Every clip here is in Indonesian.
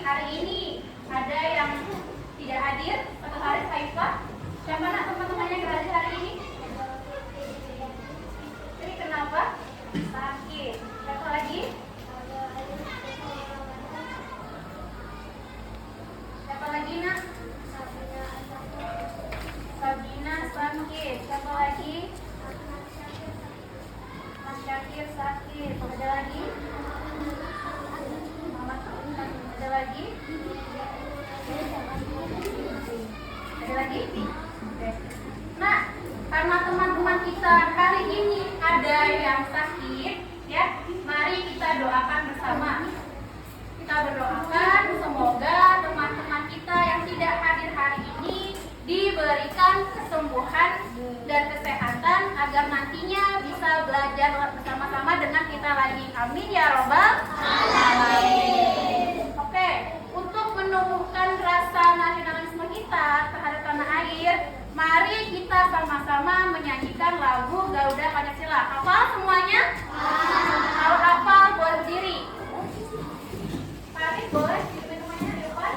hari ini ada yang tidak hadir atau hari Haifah? Siapa nak teman-temannya yang hadir hari ini? Ini kenapa? Sakit. Siapa lagi? Siapa lagi nak? Sabina sakit. Siapa lagi? Mas Syakir sakit. Ada lagi? Ada lagi? Ada lagi? Nah, karena teman-teman kita hari ini ada yang sakit, ya, mari kita doakan bersama. Kita berdoakan semoga teman-teman kita yang tidak hadir hari ini diberikan kesembuhan dan kesehatan agar nantinya bisa belajar bersama-sama dengan kita lagi. Amin ya robbal alamin. Oke, untuk menumbuhkan rasa nasionalisme kita terhadap tanah air, mari kita sama-sama menyanyikan lagu Garuda Pancasila. Hafal semuanya? Kalau hafal boleh berdiri. Mari boleh teman-temannya di depan.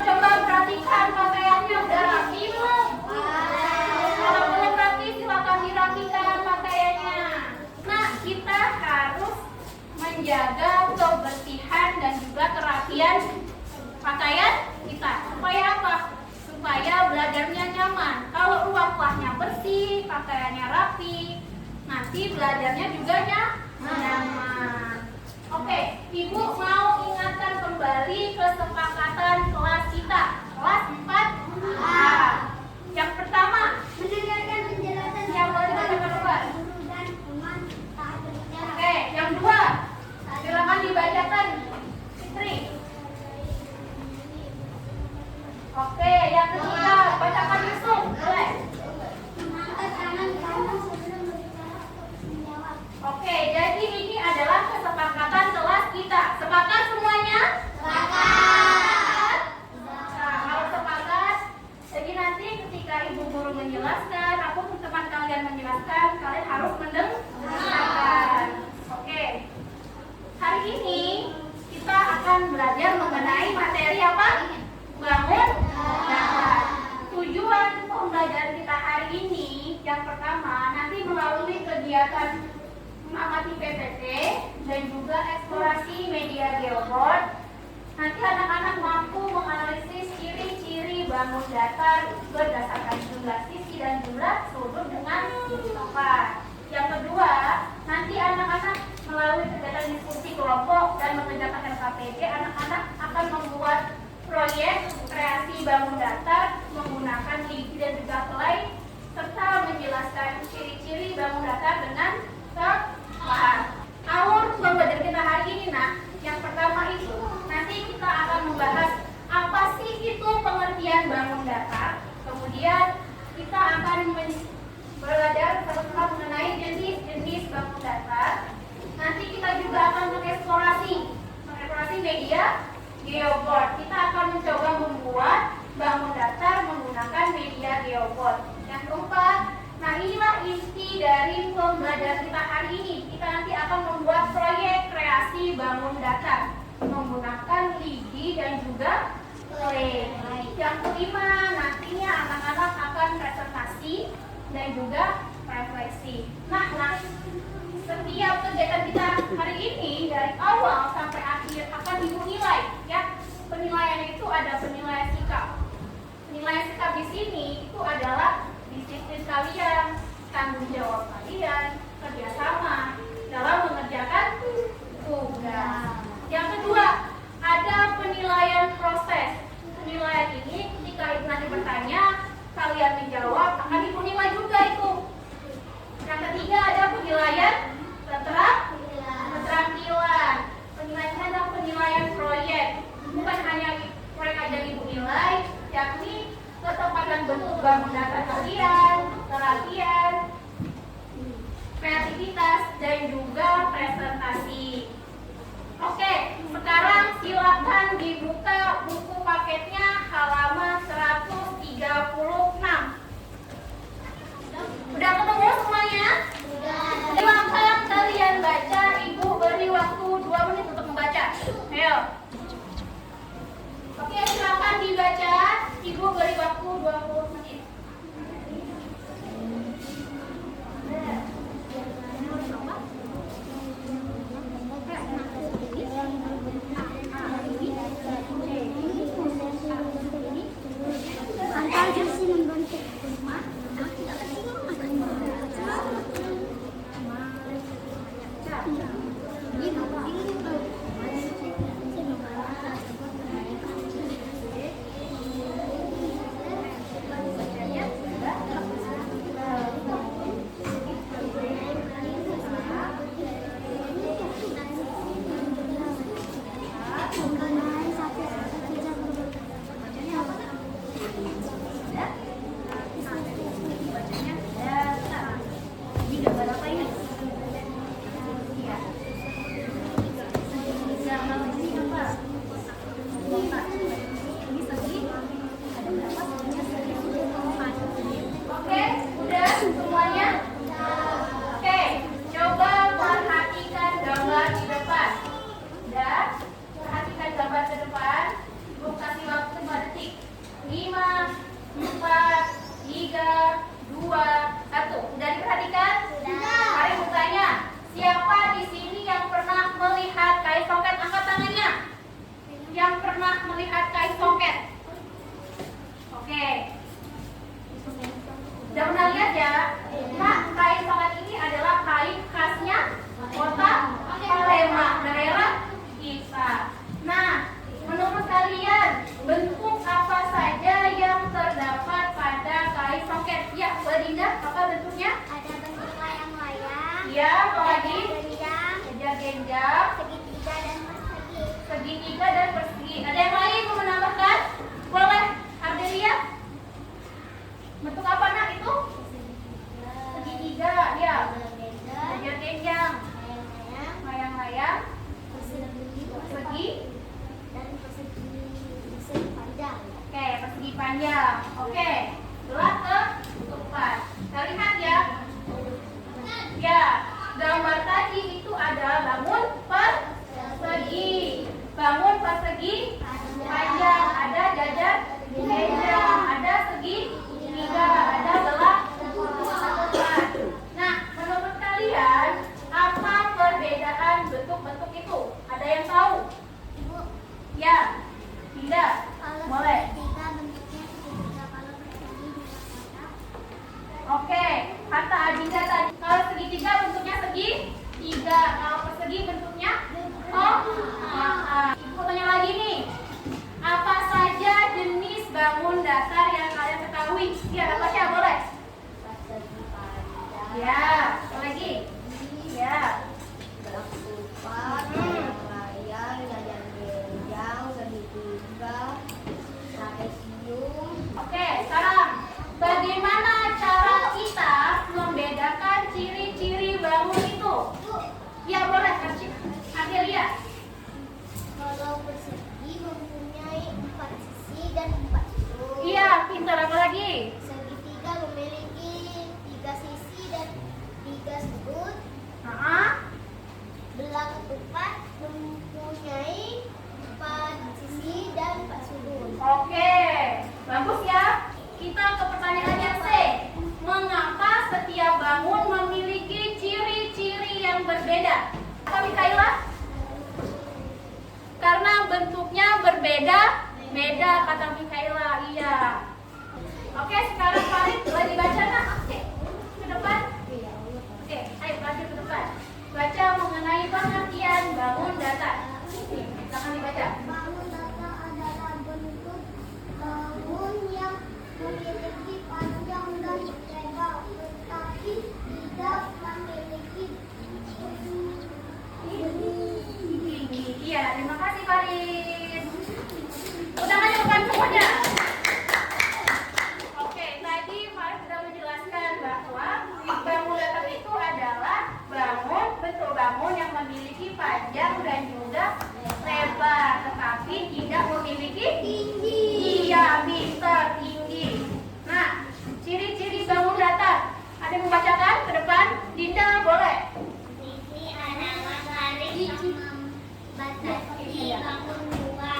Coba perhatikan pakaiannya udah rapi belum? Kalau belum rapi silakan dirapikan pakaiannya. Nah, kita harus menjaga kebersihan dan juga kerapian pakaian kita. Supaya apa? Supaya belajarnya nyaman. Kalau ruang kelasnya bersih, pakaiannya rapi, nanti belajarnya juga nyaman. Oke, Ibu mau ingatkan kembali kesepakatan kelas kita, kelas 4A. Yang pertama, mendengarkan penjelasan yang boleh dibacakan luar. Oke, yang kedua, silakan dibacakan, Fitri. Oke, yang ketiga, bacakan Yusuf, boleh. Oke, jadi ini adalah kesepakatan kelas kita. Sepakat semuanya? Sepakat. Nah, kalau sepakat, jadi nanti ketika ibu guru menjelaskan, aku teman kalian menjelaskan, kalian harus mendengarkan. Oke. Hari ini kita akan belajar mengenai materi apa? Bangun dasar. Tujuan pembelajaran kita hari ini, yang pertama, nanti melalui kegiatan mengamati PPT dan juga eksplorasi media geoboard, nanti anak-anak mampu menganalisis ciri-ciri bangun datar berdasarkan jumlah sisi dan jumlah sudut dengan tepat. Yang kedua, nanti anak-anak melalui kegiatan diskusi kelompok dan mengerjakan LKPD, anak-anak akan membuat proyek kreasi bangun datar menggunakan lidi dan juga clay serta menjelaskan ciri-ciri bangun datar dengan alur pembelajaran kita hari ini, nah, yang pertama itu nanti kita akan membahas apa sih itu pengertian bangun datar. Kemudian kita akan belajar sama-sama mengenai jenis-jenis bangun datar. Nanti kita juga akan mengeksplorasi media geoboard. Kita akan mencoba membuat bangun datar menggunakan media geoboard. Yang keempat, nah inilah inti dari pembelajaran kita hari ini. Kita nanti akan membuat proyek kreasi bangun datar menggunakan lidi dan juga clay. Yang kelima, nantinya anak-anak akan presentasi presentasi, dan juga refleksi. Nah, setiap kegiatan kita hari ini dari awal sampai akhir akan ibu nilai, ya. Penilaian itu ada penilaian sikap. Penilaian sikap di sini itu adalah disiplin kalian, tanggung jawab kalian, kerjasama dalam mengerjakan tugas. Yang kedua, ada penilaian proses. Penilaian ini ketika ibu nanti bertanya, kalian menjawab, akan ibu nilai juga itu. Yang ketiga, ada penilaian keterampilan. Penilaian ada penilaian proyek. Bukan hanya proyek aja ibu nilai, yakni ketepatan bentuk bangun data kalian, latihan, kreativitas, dan juga presentasi. Oke, sekarang silakan dibuka buku paketnya halaman 136. Udah ketemu semuanya? Silakan kalian baca, ibu beri waktu 2 menit untuk membaca. Ayo. Oke, silakan dibaca, ibu beri waktu 20 menit. Segitiga dan persegi. Ada yang lain mau menambahkan? Boleh, Ardelia? Bentuk apa nak itu? Segitiga, ya. Genjang, layang-layang, persegi, dan persegi panjang. Oke, persegi panjang. Oke, belah ke depan. Kita lihat ya. Ya, gambar tadi itu adalah bangun persegi. Bangun persegi panjang, ada jajar genjang, ada segi tiga, ada belah depan. Nah, menurut kalian apa perbedaan bentuk-bentuk itu? Ada yang tahu? Ya, tidak. Boleh. Oke, kata Adinda tadi, kalau segitiga bentuknya segitiga, kalau persegi bentuknya Ibu tanya lagi nih, apa saja jenis bangun dasar yang kalian ketahui? Ya, apa saja boleh? Persegi panjang. Ya, apa lagi? Ya. Berketupat, layang, jajar genjang, segitiga, trapesium. Oke, sekarang bagaimana cara kita membedakan ciri-ciri bangun itu? Ya, boleh kasih. Adelia. Kalau persegi mempunyai 4 sisi dan 4 sudut. Iya, pintar. Apa lagi? Segitiga memiliki 3 sisi dan 3 sudut. Belah ketupat mempunyai 4 sisi dan 4 sudut. Oke, bagus ya. Kita ke pertanyaan yang C. Iya, kata Mikaela, iya. Oke, sekarang Farid boleh dibaca nak? Oke, ke depan. Oke, ayo lanjut ke depan. Baca mengenai pengertian bangun datar. Silakan dibaca. Bangun datar adalah bentuk bangun yang memiliki panjang dan lebar, tetapi tidak memiliki Tinggi. Iya, terima kasih Farid. Udah aja depan semuanya. Oke, tadi Farid sudah menjelaskan bahwa bangun datar itu adalah bentuk bangun yang memiliki panjang dan juga lebar, tetapi tidak memiliki tinggi. Iya, bisa tinggi. Nah, ciri-ciri bangun datar. Ada yang membacakan ke depan? Dinda, boleh? Sisi adalah garis yang membatasi bangun dua.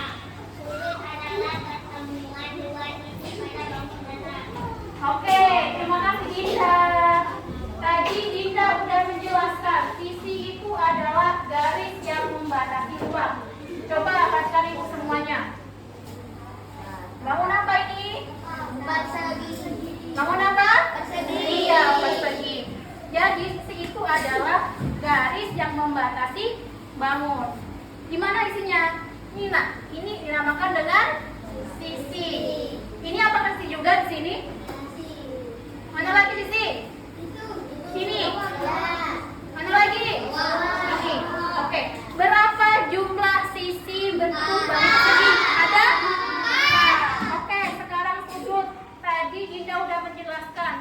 Sudut adalah pertemuan dua sisi pada bangun datar. Oke, terima kasih Dinda. Tadi Dinda sudah menjelaskan sisi itu adalah garis yang membatasi ruang. Coba bacakan ibu semuanya. Bangun apa ini? Persegi. Bangun apa? Persegi. Iya, persegi. Jadi sisi itu adalah garis yang membatasi bangun. Di mana isinya? Ini nak, ini dinamakan dengan sisi. Ini apakah sisi juga di sini? Mana lagi sisi? Sini. Mana lagi? Ini. Oke. Berapa jumlah sisi bentuk bangun persegi? Ada? Oke, sekarang sudut. Tadi Dinda udah menjelaskan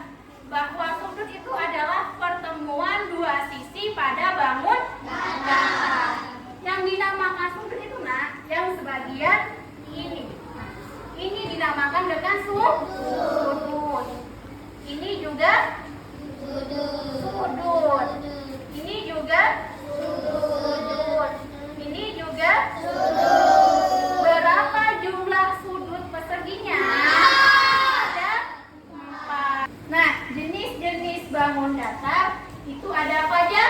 bahwa sudut itu adalah pertemuan dua sisi pada bangun datar. Yang dinamakan sudut itu nak, yang sebagian ini. Ini dinamakan dengan sudut. Ini juga sudut. Ini juga sudut. Ini juga sudut. Berapa jumlah sudut perseginya? Ada 4. Nah, jenis-jenis bangun datar itu ada apa aja?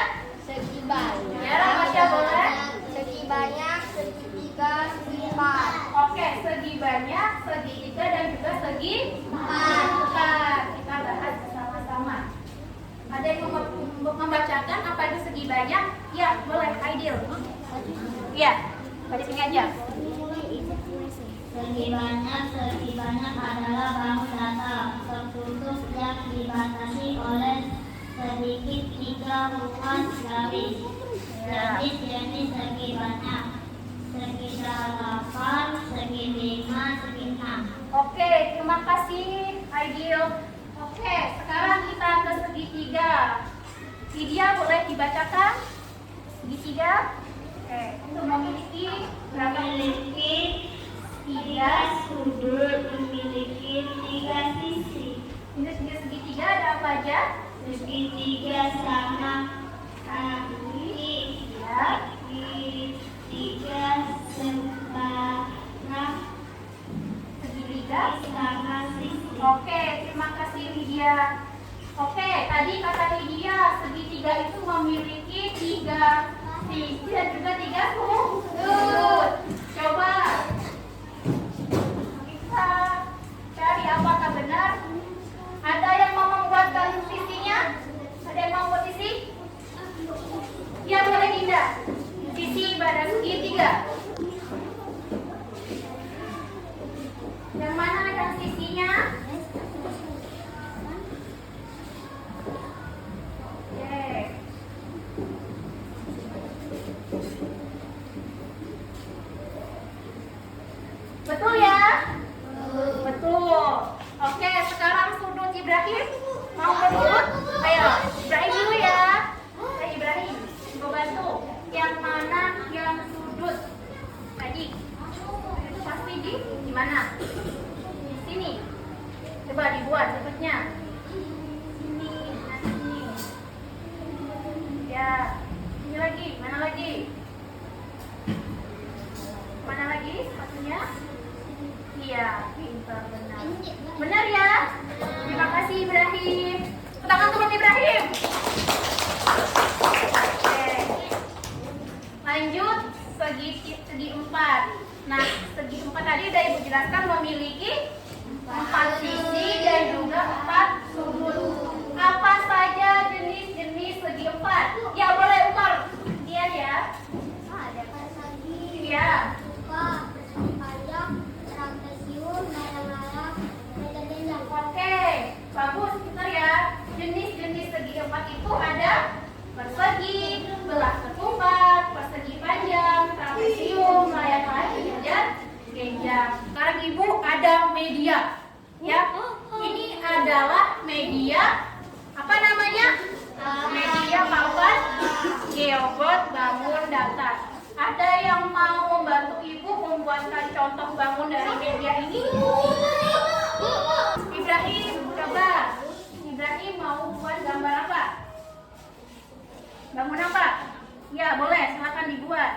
Segi banyak. Ya, Ramasya boleh? Segi banyak, segi tiga, segi empat. Oke, segi banyak, segi tiga, dan juga segi 4. Kita bahas bersama-sama. Ada yang membacakan apa itu segi banyak? Ya, boleh. Aidil. Iya, pada sini aja. Segi banyak adalah bangun datar tertutup yang dibatasi oleh sedikit tiga ruas garis. Jenis-jenis segi banyak: segi 8, segi 5, segi 6. Oke, terima kasih Aidil. Oke, sekarang kita ke segitiga. Vidya boleh dibacakan? Segitiga. Oke, untuk memiliki berapa? Memiliki tiga sudut, memiliki tiga sisi. Ini segitiga ada apa aja? Segitiga sama kaki, segitiga sebelah Segitiga. sama sisi. Oke, terima kasih Lydia. Oke, tadi kata Lydia segitiga itu memiliki 3 sisi dan juga 3 sudut. Coba kita cari apakah benar. Ada yang mau membuatkan sisinya? Ada yang mau membuat sisi? Ya, boleh Dinda. Sisi pada segitiga. Yang mana yang sisinya? Oke. Betul ya? Betul. Oke, sekarang sudut Ibrahim. Mau bersudut? Ayo, Ibrahim dulu ya. Ibrahim, coba bantu. Yang mana yang sudut? Tadi. Itu pasti di mana? Di sini. Coba dibuat sudutnya. Sini, nah sini. Ya. Ini lagi, mana lagi? Mana lagi sepatunya? Iya, pintar, benar. Benar ya? Terima kasih Ibrahim. Tangan teman Ibrahim. Oke. Lanjut segi 4. Nah, segi 4 tadi udah Ibu jelaskan memiliki 4 sisi dan juga 4 sudut. Apa saja jenis-jenis segi 4? Ya, boleh Umar. Iya ya. Ada persegi, Iya. buka, panjang, trapesium, layang-layang, benda-benda. Oke, bagus, pintar ya. Jenis-jenis segi 4 itu ada persegi, belah ketumbar, persegi panjang, trapesium, layang-layang, dan genjang. Sekarang Ibu ada media. Ya, ini adalah media apa namanya? Media papan geobot bangun datar. Ada yang mau membantu Ibu membuatkan contoh bangun dari media ini? Ibrahim, coba. Ibrahim mau buat gambar apa? Bangun apa? Ya, boleh, silakan dibuat.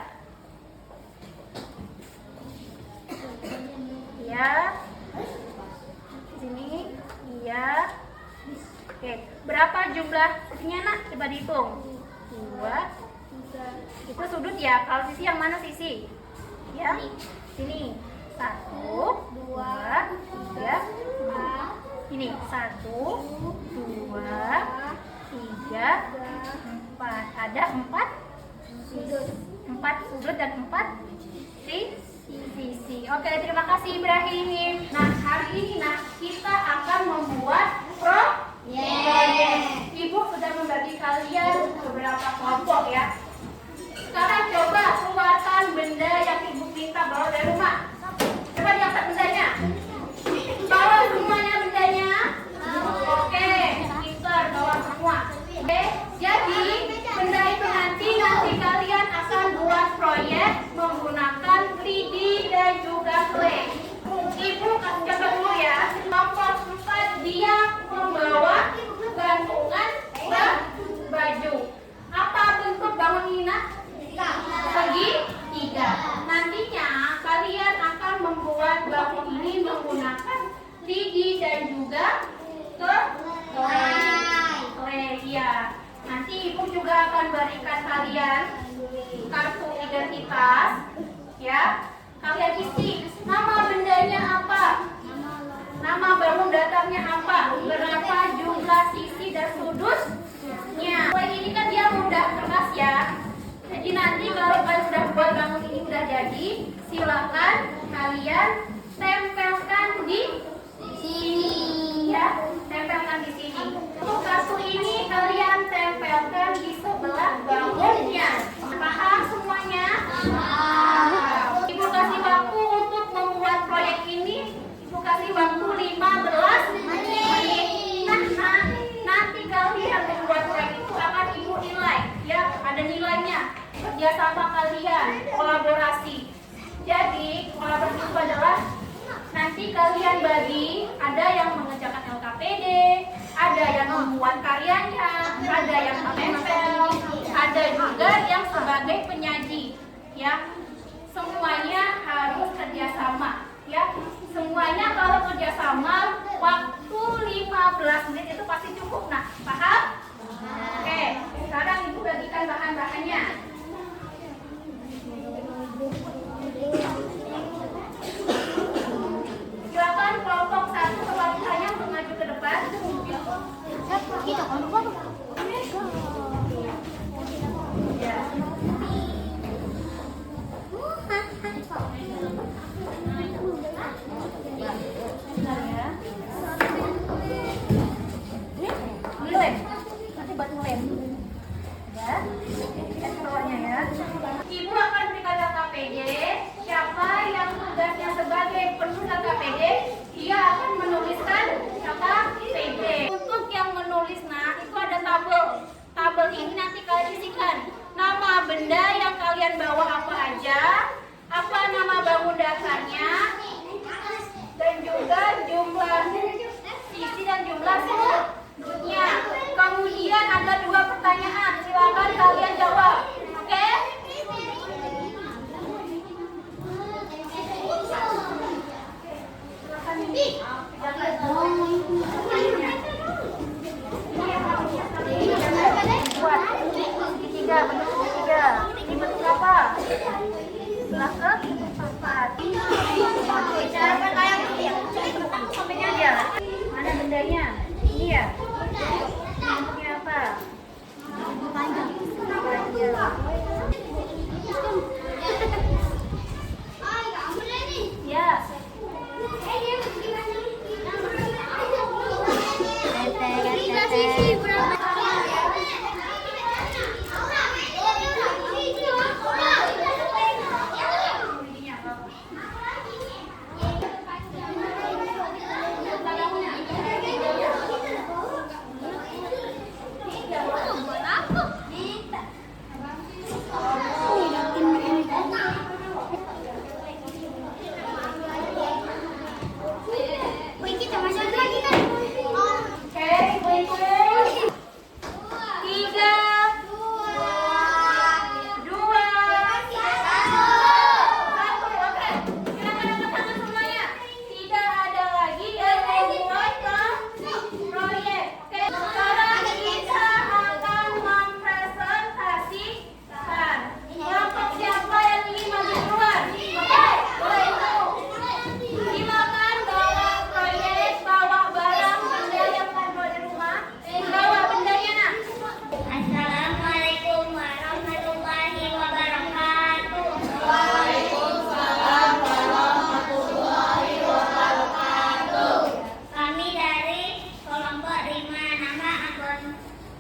Ya. Sini. Iya. Oke, berapa jumlah sisinya nak? Coba dihitung. 2. Itu sudut ya. Kalau sisi yang mana sisi? Ya. Sini. 1, 2, 3, 4. Ini 1, 2, 3, 4. Ada 4 sudut. 4 sudut dan 4 sisi. Oke, terima kasih Ibrahim. Nah, hari ini kita akan membuat proyek. Ibu sudah membagi kalian beberapa kelompok ya. Sekarang coba keluarkan benda yang Ibu minta bawa dari rumah. Coba diangkat bendanya. Bawa semuanya bendanya. Oke, pintar bawa semua. Oke, jadi benda itu nanti kalian akan buat proyek menggunakan 3D dan juga clay. Ibu kasih contoh dulu ya. Kelompok 4 dia membawa gantungan baju. Apa bentuk bangun ini nak? Segitiga. Nantinya kalian akan membuat bangun ini menggunakan 3D dan juga clay. Ya. Nanti Ibu juga akan berikan kalian kartu identitas. Ya. Kalian isi nama bendanya apa? Nama bangun datarnya apa? Berapa jumlah sisi dan sudutnya? Ini kan dia mudah keras ya. Jadi nanti kalau kalian sudah buat bangun ini sudah jadi, silakan kalian tempelkan di sini ya. Tempelkan di sini. Untuk kartu ini kalian tempelkan di sebelah bangunnya. Paham semuanya? Ibu kasih waktu untuk membuat proyek ini. Ibu kasih waktu 15 menit. Nah, nanti kalian membuat proyek itu akan Ibu nilai. Ya, ada nilainya. Kerjasama kalian, kolaborasi. Jadi, kolaborasi itu adalah nanti kalian bagi, ada yang mengerjakan LKPD, ada yang membuat karyanya, ada yang menempel, ada juga yang sebagai penyaji. Ya, semuanya harus kerjasama. Ya, semuanya kalau kerjasama waktu 15 menit itu pasti cukup. Nah, paham? Oke, sekarang Ibu bagikan bahan-bahannya. Silakan kelompok 1 selanjutnya untuk maju ke depan. Ya. Ngelem. Nanti buat ngelem. Ya. Lihat bawahnya ya. Ibu akan berikan KPD. Siapa yang tugasnya sebagai penulis KPD, dia akan menuliskan KPD. Untuk yang menulis, itu ada tabel. Tabel ini nanti kalian isikan nama benda yang kalian bawa apa aja, apa nama bangun dasarnya, dan juga jumlah sisi dan jumlah sudutnya. Kemudian ada 2 pertanyaan, silakan kalian jawab. Oke? Segitiga, bentuk segitiga. Ini bentuk apa? Belah ke 4.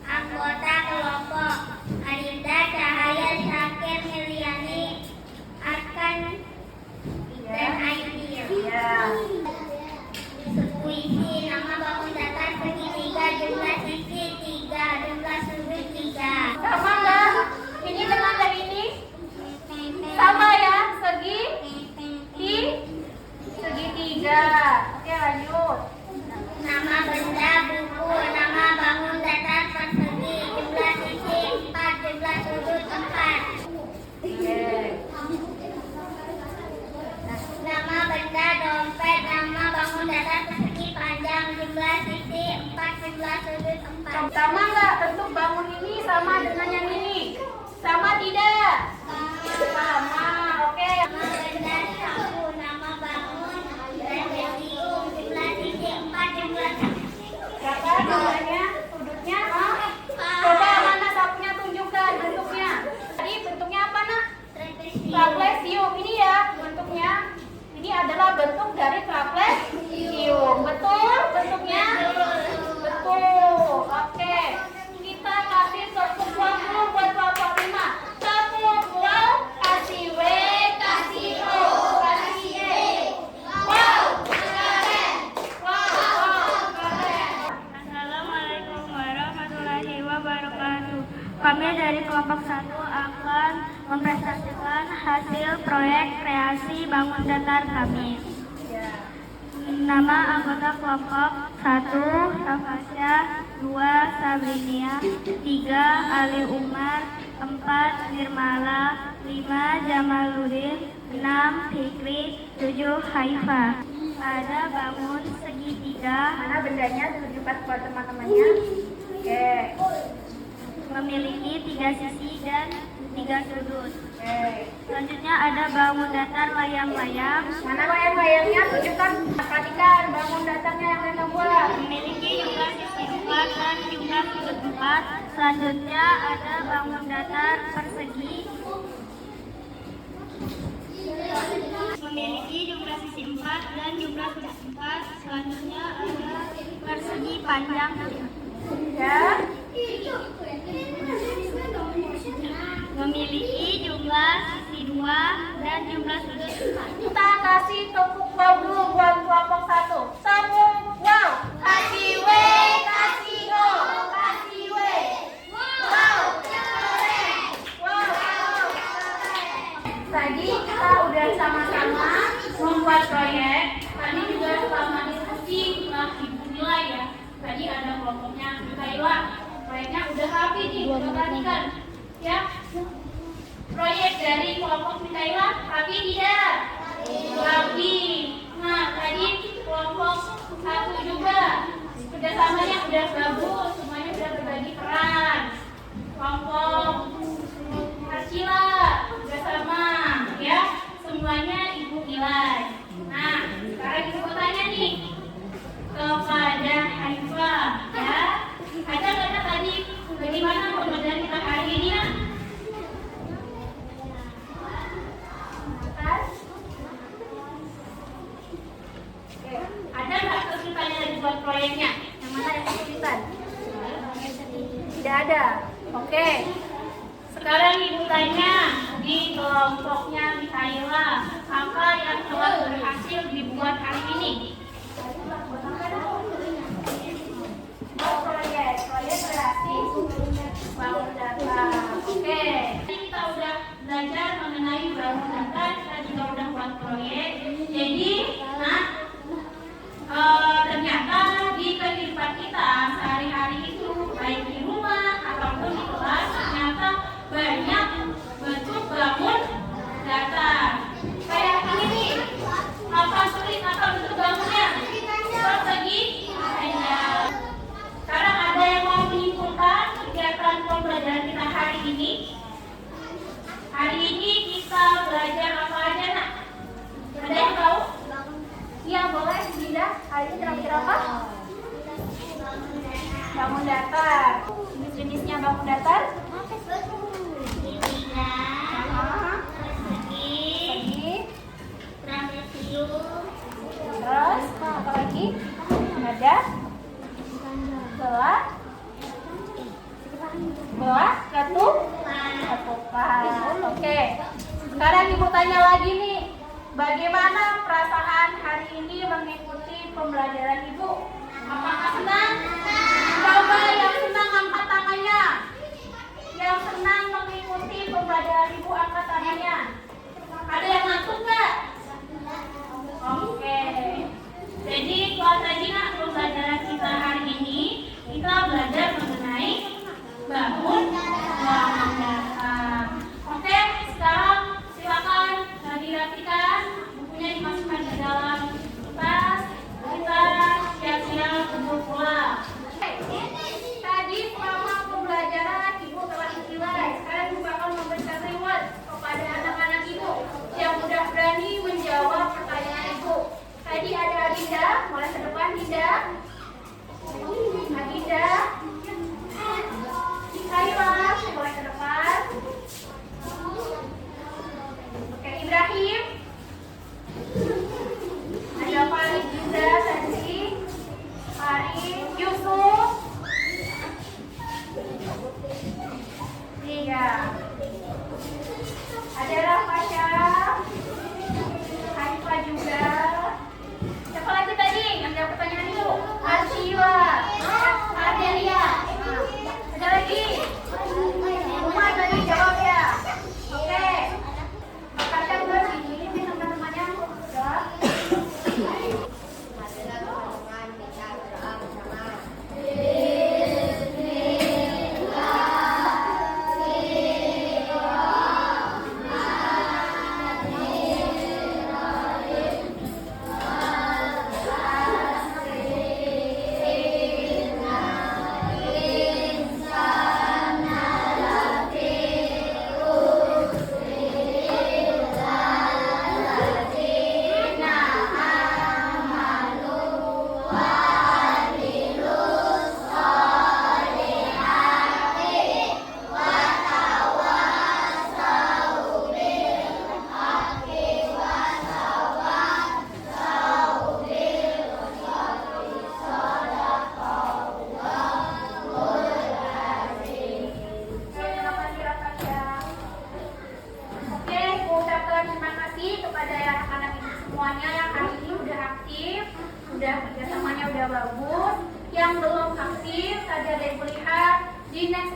Anggota kelompok Arinda Cahaya Syakir Miliani Arkan dan Aidil. Puisi nama bangun datar segitiga, jumlah sisi 3, jumlah sudut 3. Sama nggak? Ini dengan yang ini? Sama ya, segitiga. Oke, lanjut. Nama benda buku, nama bangun datar persegi, jumlah sisi 4, jumlah sudut 4. Oke. Nama benda dompet, nama bangun datar persegi panjang, jumlah sisi 4, jumlah sudut 4. Sama nggak bentuk bangun ini sama dengan yang ini? Sama tidak? Sama. Oke. Nama benda sapu, nama bangun dan medium, jumlah sisi 4, jumlah Berapa jumlahnya? Sudutnya? Coba mana sapunya, tunjukkan bentuknya. Tadi bentuknya apa nak? Trapezium. Ini ya bentuknya. Ini adalah bentuk dari trapezium. Betul bentuknya? Betul. Oke. Kita kasih tepuk tangan buat kelompok 5. Tepuk wow, kasih W, kasih O, kasih E. Wow, keren. Wow, keren. Assalamualaikum warahmatullahi wabarakatuh. Kami dari kelompok 1 akan mempresentasikan hasil proyek kreasi bangun datar kami. Nama anggota kelompok 1 Rafasya, 2 Sabrinia, 3 Ali Umar, 4 Nirmala, 5 Jamaluddin, 6 Fikri, 7 Haifa. Ada bangun segitiga. Mana bendanya? Tunjukkan kepada teman-temannya. Oke. Memiliki 3 sisi dan 3 sudut. Oke. Selanjutnya ada bangun datar layang-layang. Mana layang-layangnya? Tunjukkan. Perhatikan bangun datarnya yang Rena buat. Memiliki jumlah sisi 4 dan jumlah sudut 4. Selanjutnya ada bangun datar persegi. Memiliki jumlah sisi 4 dan jumlah sudut 4. Selanjutnya ada persegi panjang. Ya. Memiliki jumlah sisi 2 dan jumlah sudut 4. Kita kasih tepuk wow dulu buat kelompok 1. Tepuk wow. Kasih W, kasih O, kasih W. Wow, keren. Wow, keren. Tadi kita udah sama-sama membuat proyek. Tadi juga selama diskusi ibu nilai ya. Tadi ada kelompoknya Kaila. Proyeknya udah rapi nih, udah perhatikan. Ya. Proyek dari kelompok Mikaela rapi tidak? Rapi. Nah, tadi kelompok 1 juga kerjasamanya udah bagus, semuanya udah berbagi peran. Kelompok Arcila udah sama, ya, semuanya ibu nilai. Nah, sekarang ibu tanya nih kepada Haifa, ya, ada nggak tadi bagaimana pembelajaran kita hari ini ya? Ada nggak kesulitannya dari buat proyeknya? Yang mana yang kesulitan? Tidak ada. Oke. Sekarang ibu tanya di kelompoknya Mikaela, apa yang telah berhasil dibuat hari ini? Proyek kreasi bangun datar. Oke. Kita udah belajar mengenai bangun datar, kita juga udah buat proyek. Jadi, ternyata di kehidupan kita sehari-hari itu baik di rumah ataupun di kelas ternyata banyak bentuk bangun datar. Kayak ini nih, apa sulit apa bentuk bangunnya? Persegi panjang. Sekarang ada yang mau menyimpulkan kegiatan pembelajaran kita hari ini? Hari ini kita belajar apa aja nak? Ada yang tahu? Iya boleh, Dinda. Hari ini kira-kira apa? Bangun datar. Jenis-jenisnya bangun datar? Segitiga, persegi, trapezium, Terus apa lagi? Ada? Selah? Ketupat. Oke. Sekarang ibu tanya lagi nih, bagaimana perasaan hari ini mengikuti pembelajaran ibu? Apakah senang? Coba yang senang angkat tangannya. Yang senang mengikuti pembelajaran ibu angkat tangannya. Ada yang ngantuk nggak? Oke. Jadi kalau tadi pembelajaran kita hari ini kita belajar mengenai bangun bangun datang. Oke, sekarang silakan dirapikan, bukunya dimasukkan ke dalam tas. Kita siap-siap untuk pulang. Tadi selama pembelajaran ibu telah menilai. Sekarang ibu akan memberikan reward kepada anak-anak ibu yang sudah berani menjawab pertanyaan ibu. Tadi ada Adinda, mulai ke depan Dinda. Adinda. Kailah, mulai ke depan. Oke, Ibrahim. Ada Farid juga tadi. Farid, Yusuf. Tiga. Ada Rafasya. Hanifah juga. Siapa lagi tadi yang jawab pertanyaan itu? Arsila. Ardelia. Ada lagi? Umar tadi jawab ya. Oke. Makasih buat ini teman-temannya jawab. Semuanya yang hari ini udah aktif, udah kerjasamanya udah bagus. Yang belum aktif, tadi ada yang melihat di next